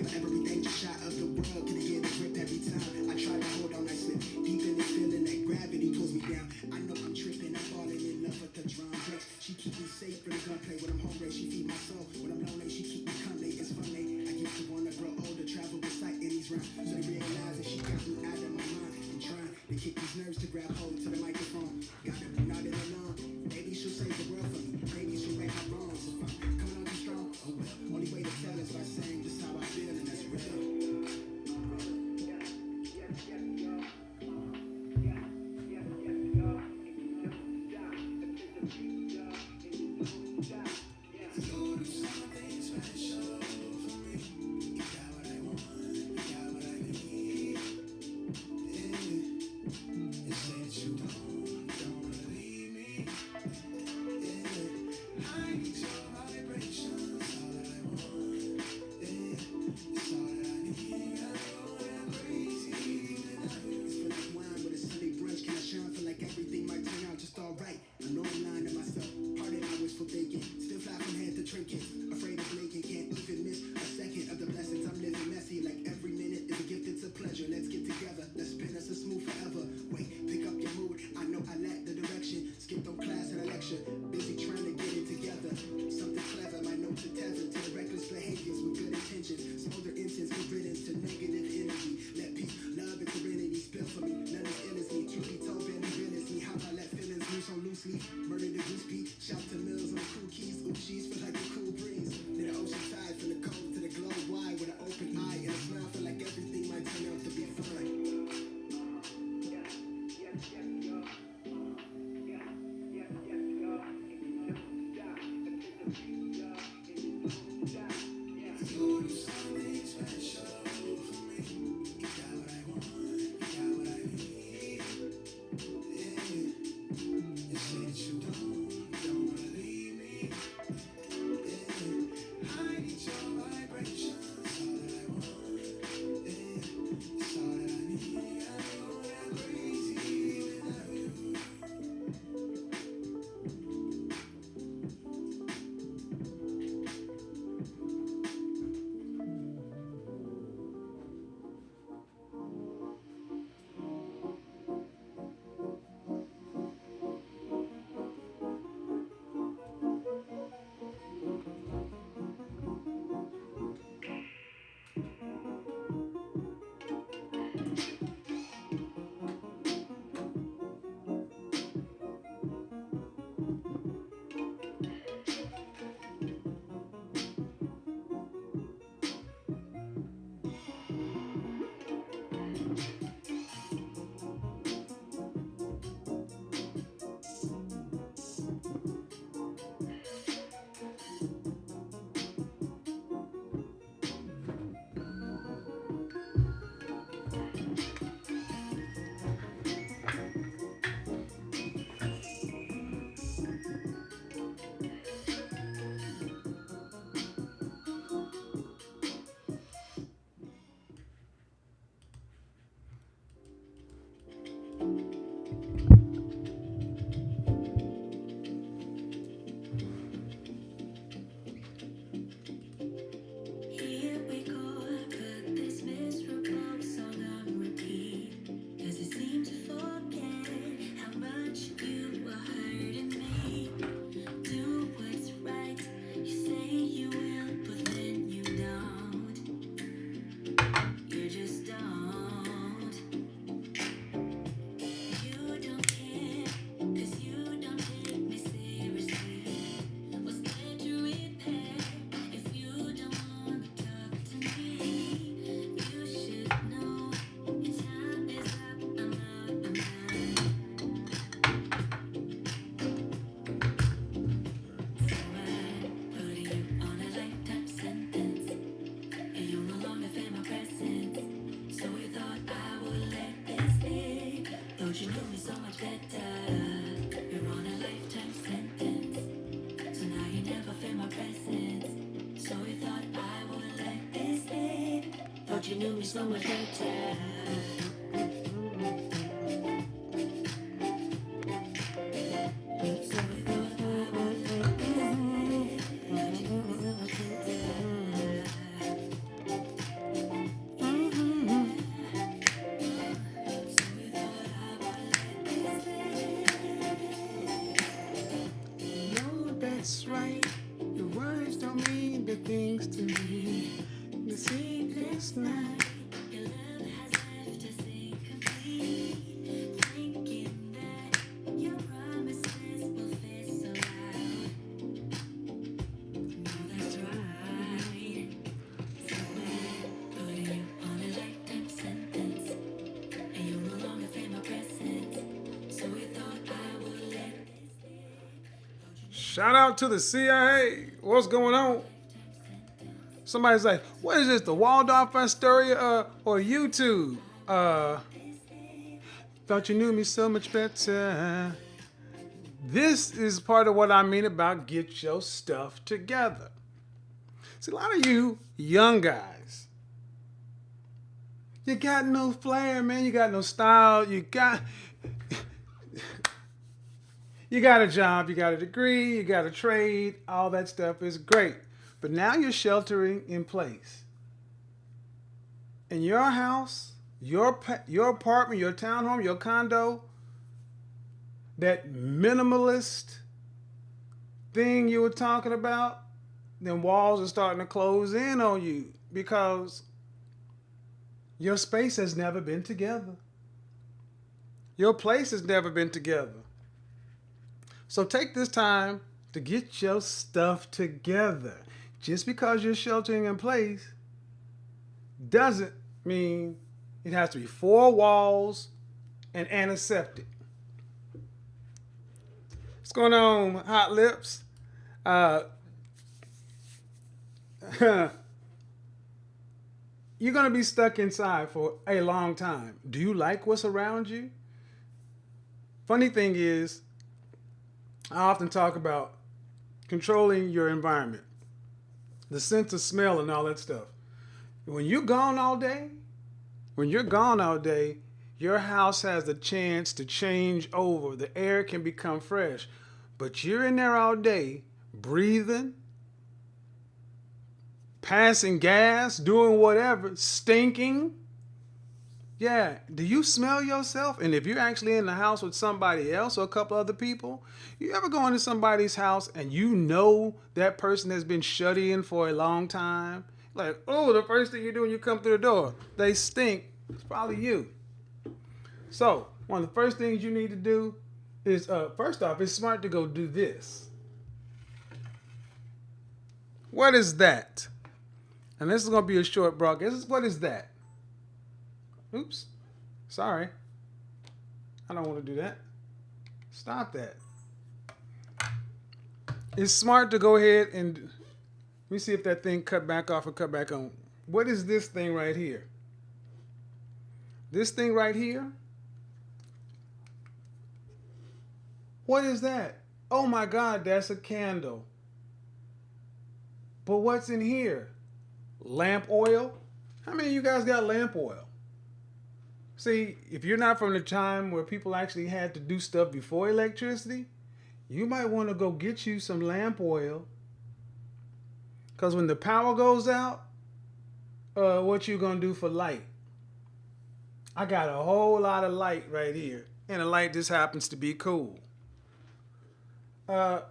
my everything, just shot of the world. Can I get a grip every time? I try to hold on, I slip deep in the feeling that gravity pulls me down. I know I'm tripping, I'm falling in love with the drum breaks. She keep me safe from the gunplay when I'm hungry. She feed my soul when I'm lonely. She keep me company. It's funny. I used to wanna grow older, travel recite in these rhymes. So they realize that she got me out of my mind. I'm trying to kick these nerves to grab hold to the microphone. Got her not in alone. Maybe she'll save the world for me. Maybe she'll make my wrongs. If I'm coming on too strong, oh well. Only way to tell is by saying just how I feel, and that's real. Afraid of blinking, can't even miss a second of the blessings. I'm living messy, like every minute is a gift, it's a pleasure. Let's get together, let's spin us a smooth forever. Wait, pick up your mood, I know I lack the direction. Skipped on class and a lecture, busy trying to get it together. Something clever, my notes are tethered to the reckless behaviors with good intentions. Smolder incense, good riddance to negative energy. Let peace, love, and serenity spill for me. None as ill as me, truth be told, barely realize me. How I let feelings loose on loose leaf. Murder the goose beat, shout to mills on the cool keys. Ooh, she's feel like a cool breeze. Near the ocean tide, from the cold to the glow wide. With an open eye and a smile, feel like everything might turn out to be fine. You knew me so much better. Shout out to the CIA. What's going on? Somebody's like, what is this, the Waldorf Astoria or YouTube? Thought you knew me so much better. This is part of what I mean about get your stuff together. See, a lot of you young guys, you got no flair, man. You got no style. You got a job, you got a degree, you got a trade. All that stuff is great. But now you're sheltering in place. In your house, your apartment, your townhome, your condo, that minimalist thing you were talking about, then walls are starting to close in on you because your space has never been together. Your place has never been together. So take this time to get your stuff together. Just because you're sheltering in place doesn't mean it has to be 4 walls and antiseptic. What's going on, Hot Lips? You're going to be stuck inside for a long time. Do you like what's around you? Funny thing is, I often talk about controlling your environment, the sense of smell and all that stuff. When you're gone all day, your house has the chance to change over. The air can become fresh. But you're in there all day, breathing, passing gas, doing whatever, stinking. Yeah, do you smell yourself? And if you're actually in the house with somebody else or a couple other people, you ever go into somebody's house and you know that person has been shut in for a long time? Like, oh, the first thing you do when you come through the door, they stink. It's probably you. So, one of the first things you need to do is, first off, it's smart to go do this. What is that? And this is going to be a short broadcast. What is that? Oops. Sorry. I don't want to do that. Stop that. It's smart to go ahead and let me see if that thing cut back off or cut back on. What is this thing right here? This thing right here? What is that? Oh my God, that's a candle. But what's in here? Lamp oil? How many of you guys got lamp oil? See, if you're not from the time where people actually had to do stuff before electricity, you might want to go get you some lamp oil. Because when the power goes out, what you going to do for light? I got a whole lot of light right here. And the light just happens to be cool. My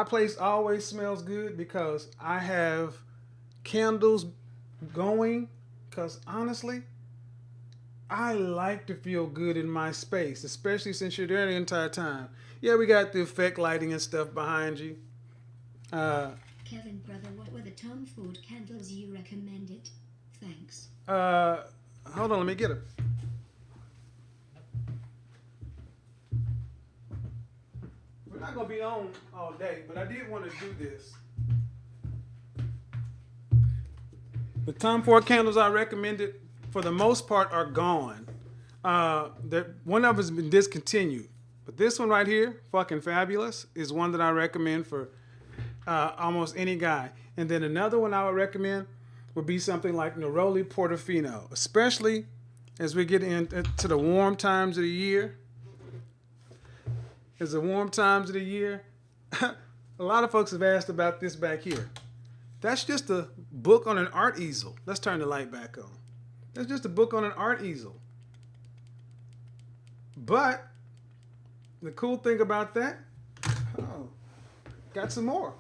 place always smells good because I have candles going. Because honestly, I like to feel good in my space, especially since you're there the entire time. Yeah, we got the effect lighting and stuff behind you. Kevin, brother, what were the Tom Ford candles you recommended? Thanks. Hold on, let me get them. We're not going to be on all day, but I did want to do this. The Tom Ford candles I recommended, for the most part, are gone. One of them has been discontinued. But this one right here, fucking fabulous, is one that I recommend for almost any guy. And then another one I would recommend would be something like Neroli Portofino, especially as we get into the warm times of the year. As the warm times of the year, a lot of folks have asked about this back here. That's just a book on an art easel. Let's turn the light back on. That's just a book on an art easel. But the cool thing about that, got some more.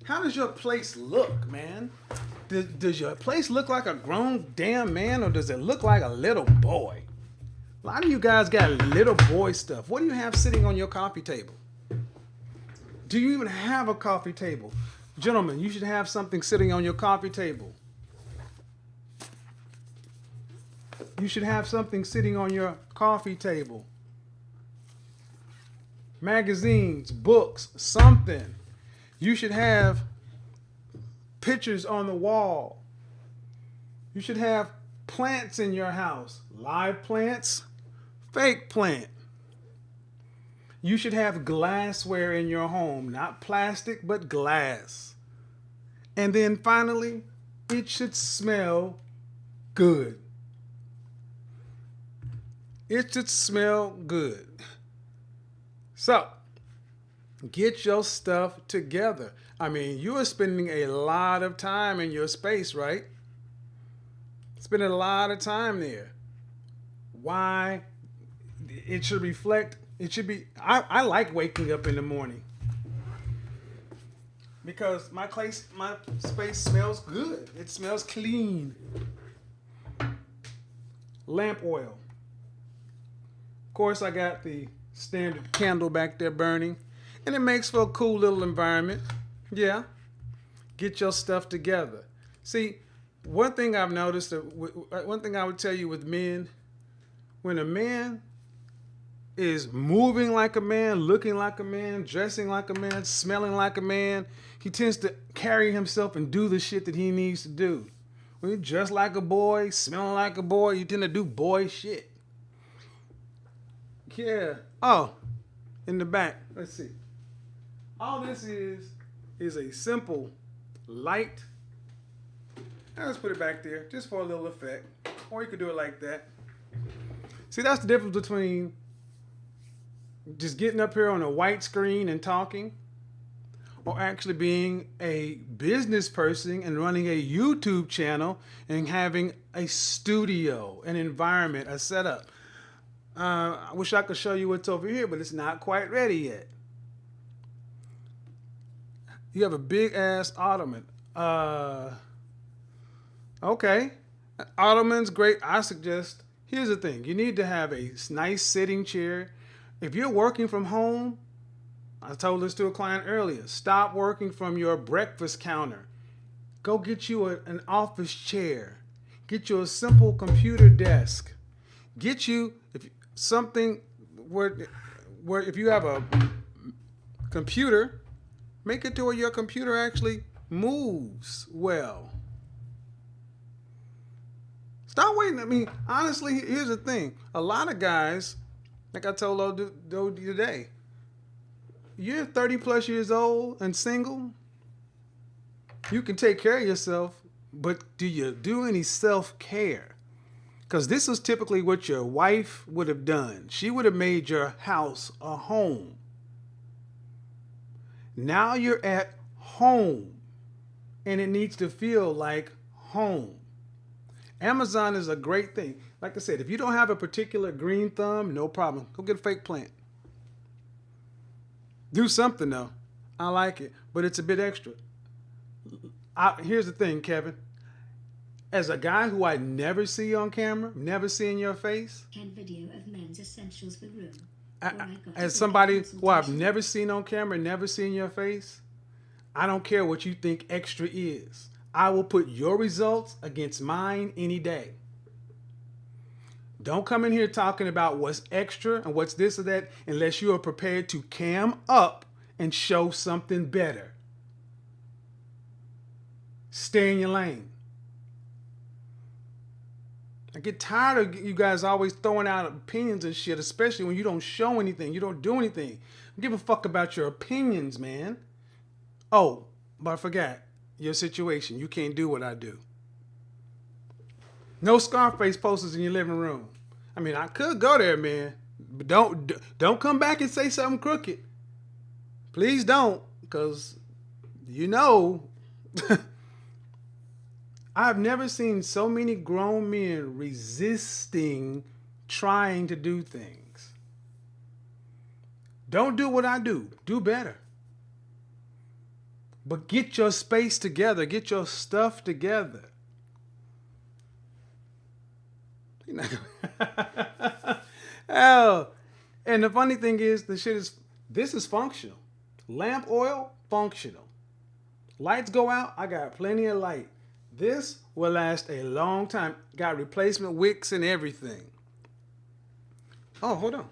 How does your place look, man? Does your place look like a grown damn man, or does it look like a little boy? A lot of you guys got little boy stuff. What do you have sitting on your coffee table? Do you even have a coffee table? Gentlemen, you should have something sitting on your coffee table. You should have something sitting on your coffee table. Magazines, books, something. You should have pictures on the wall. You should have plants in your house. Live plants, fake plant. You should have glassware in your home, not plastic, but glass. And then finally, it should smell good. It should smell good. So, get your stuff together. I mean, you are spending a lot of time in your space, right? Spending a lot of time there. Why? It should reflect. It should be. I like waking up in the morning because my space smells good. It smells clean. Lamp oil. Of course, I got the standard candle back there burning, and it makes for a cool little environment. Yeah. Get your stuff together. See, one thing I've noticed, one thing I would tell you with men, when a man is moving like a man, looking like a man, dressing like a man, smelling like a man, he tends to carry himself and do the shit that he needs to do. When you dress like a boy, smelling like a boy, you tend to do boy shit. Yeah. Oh, in the back. Let's see. All this is a simple light. Now let's put it back there just for a little effect. Or you could do it like that. See, that's the difference between just getting up here on a white screen and talking, or actually being a business person and running a YouTube channel and having a studio, an environment, a setup. I wish I could show you what's over here, but it's not quite ready yet. You have a big ass ottoman. Okay. Ottoman's great. I suggest, here's the thing. You need to have a nice sitting chair. If you're working from home, I told this to a client earlier, stop working from your breakfast counter. Go get you an office chair. Get you a simple computer desk. Get you something where if you have a computer, make it to where your computer actually moves well. Stop waiting. I mean, honestly, here's the thing. A lot of guys, like I told Old today, you're 30 plus years old and single. You can take care of yourself, but do you do any self-care? Because this is typically what your wife would have done. She would have made your house a home. Now you're at home, and it needs to feel like home. Amazon is a great thing. Like I said, if you don't have a particular green thumb, no problem. Go get a fake plant. Do something, though. I like it, but it's a bit extra. Here's the thing, Kevin. As a guy who I never see on camera, never see in your face, Video of men's essentials for room. as somebody who I've never seen on camera, never see in your face, I don't care what you think extra is. I will put your results against mine any day. Don't come in here talking about what's extra and what's this or that unless you are prepared to cam up and show something better. Stay in your lane. I get tired of you guys always throwing out opinions and shit, especially when you don't show anything. You don't do anything. I give a fuck about your opinions, man. Oh, but I forgot your situation. You can't do what I do. No Scarface posters in your living room. I mean, I could go there, man. But don't come back and say something crooked. Please don't, because you know I've never seen so many grown men resisting trying to do things. Don't do what I do. Do better. But get your space together. Get your stuff together. Oh, and the funny thing is, this is functional. Lamp oil, functional. Lights go out, I got plenty of light. This will last a long time. Got replacement wicks and everything. Oh, hold on.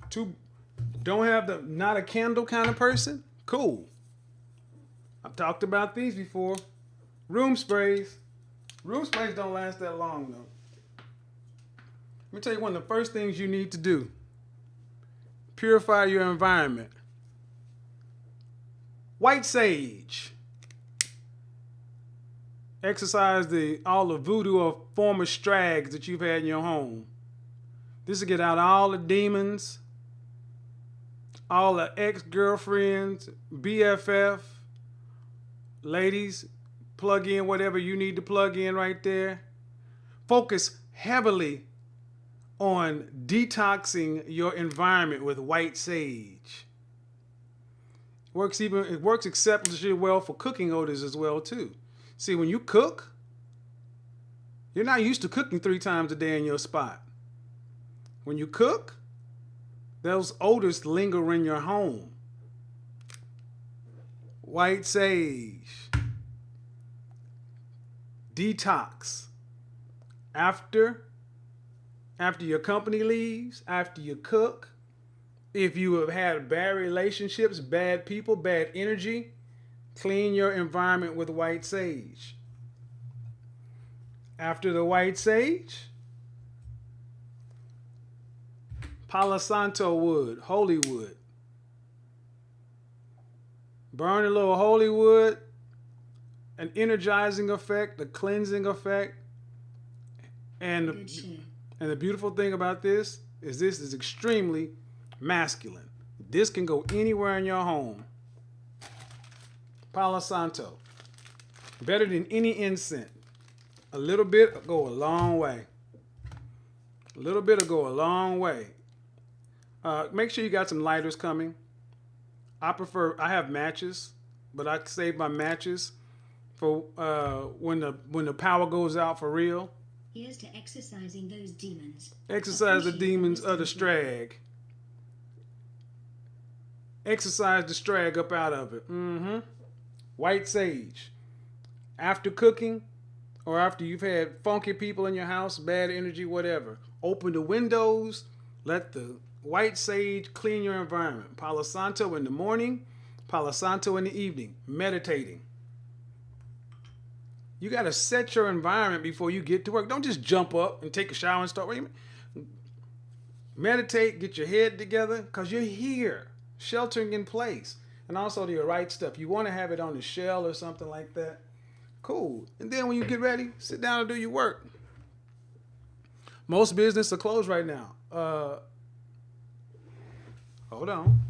Two, don't have the not a candle kind of person? Cool. I've talked about these before. Room sprays. Room sprays don't last that long though. Let me tell you one of the first things you need to do. Purify your environment. White sage. Exercise all the voodoo of former strags that you've had in your home. This will get out all the demons, all the ex-girlfriends, BFF. Ladies, plug in whatever you need to plug in right there. Focus heavily on detoxing your environment with white sage. It works exceptionally well for cooking odors as well too. See, when you cook, you're not used to cooking 3 times a day in your spot. When you cook, those odors linger in your home. White sage. Detox. After your company leaves, after you cook, if you have had bad relationships, bad people, bad energy, clean your environment with white sage. After the white sage, Palo Santo wood, holy wood. Burn a little holy wood, an energizing effect, a cleansing effect. And the beautiful thing about this is extremely masculine. This can go anywhere in your home. Palo Santo. Better than any incense. A little bit will go a long way. A little bit will go a long way. Make sure you got some lighters coming. I have matches, but I save my matches for when the power goes out for real. Here's to exercising those demons. Exercise the demons of the strag. Exercise the strag up out of it. White sage. After cooking or after you've had funky people in your house, bad energy, whatever, open the windows, let the white sage clean your environment. Palo Santo in the morning, Palo Santo in the evening, meditating. You got to set your environment before you get to work. Don't just jump up and take a shower and start. Wait a minute. Meditate, get your head together, because you're here, sheltering in place. And also the right stuff. You want to have it on the shell or something like that. Cool. And then when you get ready, sit down and do your work. Most businesses are closed right now. Hold on.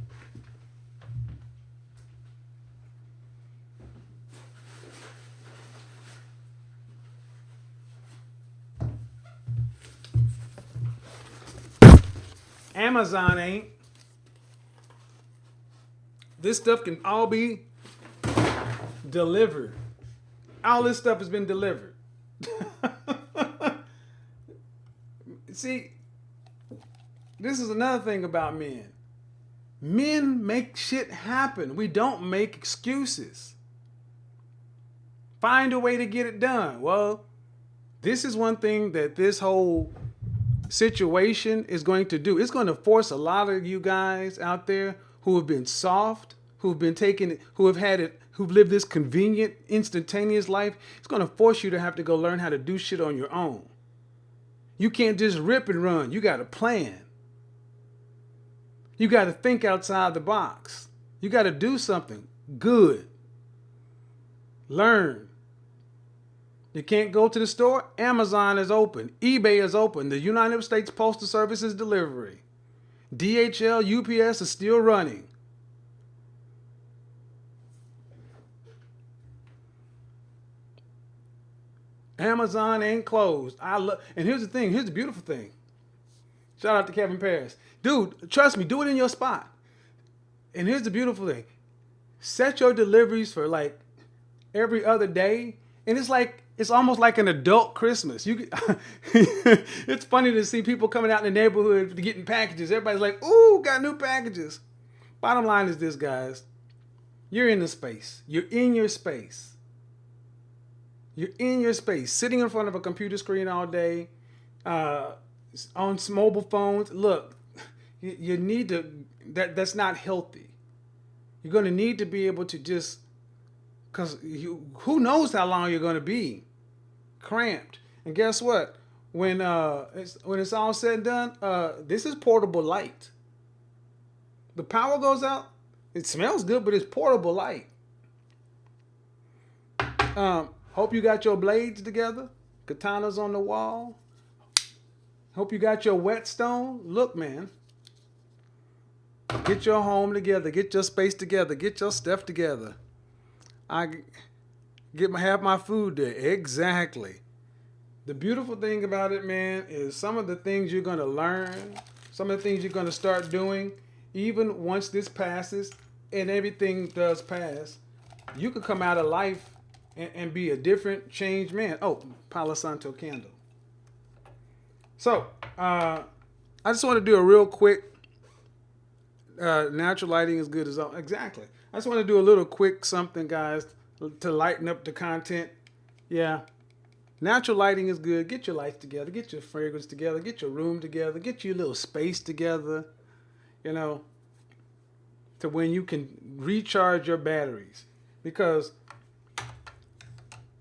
Amazon ain't. This stuff can all be delivered. All this stuff has been delivered. See, this is another thing about men. Men make shit happen. We don't make excuses. Find a way to get it done. Well, this is one thing that this whole situation is going to do. It's going to force a lot of you guys out there who have been soft, who've been taking it, who've lived this convenient, instantaneous life. It's going to force you to have to go learn how to do shit on your own. You can't just rip and run. You got to plan. You got to think outside the box. You got to do something good. Learn. You can't go to the store? Amazon is open. eBay is open. The United States Postal Service is delivery. DHL, UPS is still running. Amazon ain't closed. And here's the thing. Here's the beautiful thing. Shout out to Kevin Paris. Dude, trust me, do it in your spot. And here's the beautiful thing. Set your deliveries for like every other day, and it's almost like an adult Christmas. It's funny to see people coming out in the neighborhood getting packages. Everybody's like, "Ooh, got new packages." Bottom line is this, guys: you're in the space. You're in your space. You're in your space, sitting in front of a computer screen all day, on mobile phones. Look, you need to. That's not healthy. You're going to need to be able to just, because who knows how long you're going to be cramped. And guess what? When it's all said and done, this is portable light. The power goes out. It smells good, but it's portable light. Hope you got your blades together. Katanas on the wall. Hope you got your whetstone. Look, man. Get your home together. Get your space together. Get your stuff together. Have my food there. Exactly. The beautiful thing about it, man, is some of the things you're going to learn, some of the things you're going to start doing, even once this passes, and everything does pass, you could come out of life and be a different, changed man. Oh, Palo Santo candle. So, I just want to do a real quick, natural lighting is good as all. Exactly. I just want to do a little quick something, guys, to lighten up the content. Yeah. Natural lighting is good. Get your lights together. Get your fragrance together. Get your room together. Get your little space together, to when you can recharge your batteries. Because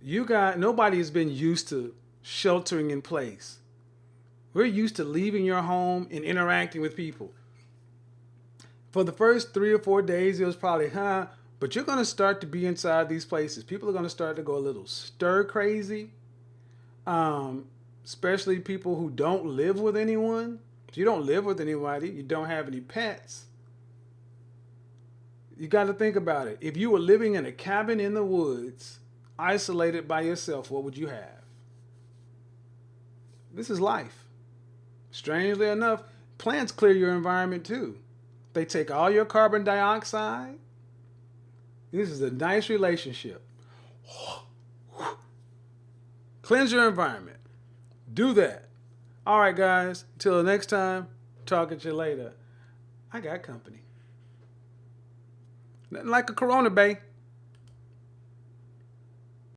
nobody has been used to sheltering in place. We're used to leaving your home and interacting with people. For the first 3 or 4 days, it was probably, but you're going to start to be inside these places. People are going to start to go a little stir crazy, especially people who don't live with anyone. If you don't live with anybody, you don't have any pets, you got to think about it. If you were living in a cabin in the woods, isolated by yourself, what would you have? This is life. Strangely enough, plants clear your environment too. They take all your carbon dioxide. This is a nice relationship. Cleanse your environment. Do that. All right, guys. Till the next time, talking to you later. I got company. Nothing like a Corona, bae.